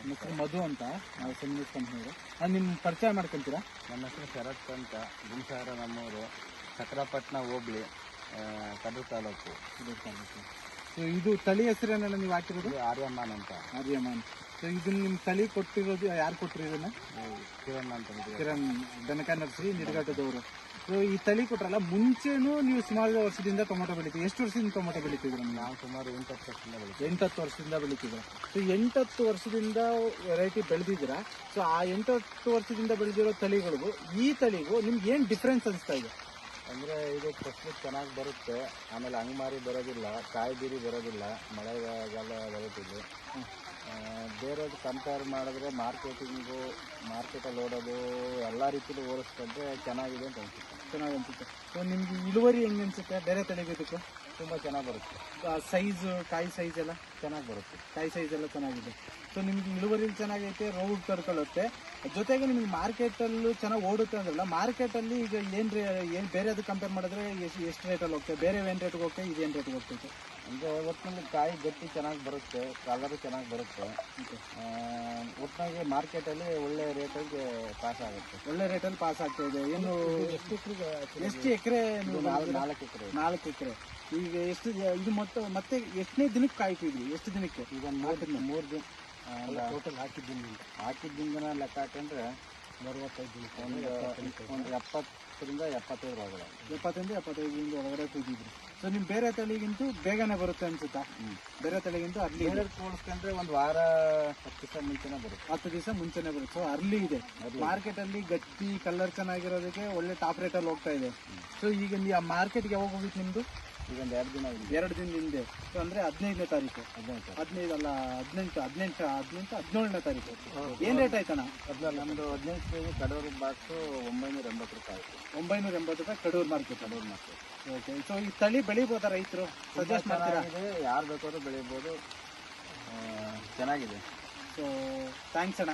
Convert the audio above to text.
ನಮ್ಮ ಹೆಸರು ಮಧು ಅಂತ, ನಾವು ಸೆಮಿನಿಸ್ ಕಂಪ್ನಿಯವರು. ನಿಮ್ಮ ಪರಿಚಯ ಮಾಡ್ಕೊಂತೀರಾ? ನಮ್ಮ ಹೆಸರು ಶರತ್ ಅಂತ, ಗುಂಸಾರ ನಮ್ಮೂರು, ಚಕ್ರಪಟ್ಟಣ ಹೋಬಳಿ, ಕಡೂರು ತಾಲೂಕು. ಸೊ ಇದು ತಳಿ ಹೆಸರೇನಲ್ಲ ನೀವು ಹಾಕಿರೋದು? ಆರ್ಯಮಾನ್ ಅಂತ. ಆರ್ಯಮಾನ್. ಸೊ ಇದನ್ನ ನಿಮ್ಮ ತಳಿ ಕೊಟ್ಟಿರೋದು ಯಾರು ಕೊಟ್ಟರು ಇದನ್ನ? ಕಿರಣ್ ಅಂತ. ಕಿರಣ್ ದನಕ ನರ್ಸರಿ ನಿಡಘಟ್ಟದವರು. ಸೊ ಈ ತಳಿ ಕೊಟ್ರಲ್ಲ, ಮುಂಚೆನೂ ನೀವು ಸುಮಾರು ವರ್ಷದಿಂದ ಟೊಮೊಟೊ ಬೆಳಿತೀವಿ. ಎಷ್ಟು ವರ್ಷದಿಂದ ಟೊಮೊಟೊ ಬೆಳಿತಿದ್ರು? ನಾವು ಸುಮಾರು 8-10 ವರ್ಷದಿಂದ ಬೆಳಿತೀವಿ. 8-10 ವರ್ಷದಿಂದ ಬೆಳಿತಿದ್ರ. ಸೊ 8-10 ವರ್ಷದಿಂದ ವೆರೈಟಿ ಬೆಳೆದಿದ್ದೀರಾ. ಸೊ ಆ 8-10 ವರ್ಷದಿಂದ ಬೆಳೆದಿರೋ ತಳಿಗಳಿಗೂ ಈ ತಳಿಗೂ ನಿಮ್ಗೆ ಏನು ಡಿಫ್ರೆನ್ಸ್ ಅನಿಸ್ತಾ ಇದೆ? ಅಂದರೆ ಇದು ಫಸ್ಲು ಚೆನ್ನಾಗಿ ಬರುತ್ತೆ, ಆಮೇಲೆ ಅಂಗಮಾರಿ ಬರೋದಿಲ್ಲ, ಕಾಯಿ ಬೀರಿ ಬರೋದಿಲ್ಲ, ಮಳೆಗಾಲ ಬರುತ್ತಿದೆ. ಬೇರೆದು ಕಂಪೇರ್ ಮಾಡಿದ್ರೆ ಮಾರ್ಕೆಟಲ್ಲಿ ಓಡೋದು ಎಲ್ಲ ರೀತಿಯಲ್ಲೂ ಹೋಲಿಸ್ಕೊಂಡ್ರೆ ಚೆನ್ನಾಗಿದೆ ಅಂತ ಅನಿಸುತ್ತೆ. ಚೆನ್ನಾಗಿ ಅನಿಸುತ್ತೆ. ಸೊ ನಿಮ್ಗೆ ಇಳುವರಿ ಹೆಂಗೆ ಅನಿಸುತ್ತೆ ಬೇರೆ ತಳಿಗೋದಕ್ಕೂ? ತುಂಬ ಚೆನ್ನಾಗಿ ಬರುತ್ತೆ. ಸೈಜು, ಕಾಯಿ ಸೈಜ್ ಎಲ್ಲ ಚೆನ್ನಾಗಿ ಬರುತ್ತೆ. ಕಾಯಿ ಸೈಜ್ ಎಲ್ಲ ಚೆನ್ನಾಗಿದೆ. ಸೊ ನಿಮ್ಗೆ ಇಳುವರಿ ಚೆನ್ನಾಗೈತೆ, ರೋಗ ತಡ್ಕೊಳ್ಳುತ್ತೆ, ಜೊತೆಗೆ ನಿಮ್ಗೆ ಮಾರ್ಕೆಟಲ್ಲೂ ಚೆನ್ನಾಗಿ ಓಡುತ್ತೆ ಅಂದ್ರಲ್ಲ. ಮಾರ್ಕೆಟಲ್ಲಿ ಈಗ ಏನು ಬೇರೆ ಅದು ಕಂಪೇರ್ ಮಾಡಿದ್ರೆ ಎಷ್ಟು ರೇಟಲ್ಲಿ ಹೋಗ್ತದೆ? ಬೇರೆ ಏನು ರೇಟ್ಗೆ ಹೋಗ್ತದೆ, ಇದೇನು ರೇಟ್ಗೆ ಹೋಗ್ತೈತೆ? ಅಂದರೆ ಒಟ್ಟಿನಲ್ಲಿ ಕಾಯಿ ಗಟ್ಟಿ ಚೆನ್ನಾಗಿ ಬರುತ್ತೆ, ಕಲರು ಚೆನ್ನಾಗಿ ಬರುತ್ತೆ. ಒಟ್ಟಿನಾಗಿ ಮಾರ್ಕೆಟಲ್ಲಿ ಒಳ್ಳೆ ರೇಟಿಗೆ ಪಾಸ್ ಆಗುತ್ತೆ. ಒಳ್ಳೆ ರೇಟಲ್ಲಿ ಪಾಸ್ ಆಗ್ತಾ ಇದೆ. ಏನು ಎಷ್ಟು ಎಕರೆ? 4 ಎಕರೆ. 4 ಎಕರೆ. ಈಗ ಎಷ್ಟು ಇದು ಮತ್ತೆ ಎಷ್ಟನೇ ದಿನಕ್ಕೆ ಕಾಯ್ತಿದ್ವಿ? ಎಷ್ಟು ದಿನಕ್ಕೆ? ಈಗ 3 ದಿನ ಟೋಟಲ್ ಹಾಕಿದ್ದಿಂದ ಲೆಕ್ಕ ಹಾಕೊಂಡ್ರೆ 45 ದಿನಕ್ಕೆ ಒಂದು 70ರಿಂದ 75 ಒಳಗಡೆ. 70-75 ದಿನದ ಒಳಗಡೆ ಕೂಗಿದ್ರಿ. ಸೊ ನಿಮ್ ಬೇರೆ ತಳಿಗಿಂತೂ ಬೇಗನೆ ಬರುತ್ತೆ ಅನ್ಸುತ್ತಾ? ಬೇರೆ ತಳಿಗಿಂತೂ ಅರ್ಲಿ ಹೋಲಿಸ್ಕೊಂಡ್ರೆ ಒಂದು ವಾರ 10 ದಿವಸ ಮುಂಚೆನೇ ಬರುತ್ತೆ. 10 ದಿವಸ ಮುಂಚೆನೆ ಬರುತ್ತೆ. ಸೊ ಅರ್ಲಿ ಇದೆ. ಮಾರ್ಕೆಟ್ ಅಲ್ಲಿ ಗಟ್ಟಿ ಕಲರ್ ಚೆನ್ನಾಗಿರೋದಕ್ಕೆ ಒಳ್ಳೆ ಟಾಪ್ ರೇಟ್ ಅಲ್ಲಿ ಹೋಗ್ತಾ ಇದೆ. ಸೊ ಈಗ ನೀವು ಆ ಮಾರ್ಕೆಟ್ಗೆ ಯಾವಾಗ ಹೋಗಿತ್ತು ನಿಮ್ದು? ಈಗ ಒಂದು 2 ದಿನ 2 ದಿನದ ಹಿಂದೆ. ಸೊ ಅಂದ್ರೆ 15ನೇ ತಾರೀಕು. 15 ಅಲ್ಲ, 17ನೇ ತಾರೀಕು. ಏನ್ ರೇಟ್ ಆಯ್ತಣ್ಣ? ನಮ್ದು 15 ಕೆಜಿ ಕಡೂರು ಬಾಕ್ಸು 980 ರೂಪಾಯಿ. 980 ರೂಪಾಯಿ ಕಡೂರು ಮಾರ್ಕೆಟ್. ಓಕೆ. ಸೊ ಈ ತಳಿ ಬೆಳಿಬೋದಾ ರೈತರು? ಸಜೆಸ್ಟ್ ಮಾಡ್ತೀರಾ? ಯಾರು ಬೇಕಾದ್ರೂ ಬೆಳಿಬೋದು, ಚೆನ್ನಾಗಿದೆ. ಸೊ ಥ್ಯಾಂಕ್ಸ್ ಅಣ್ಣ.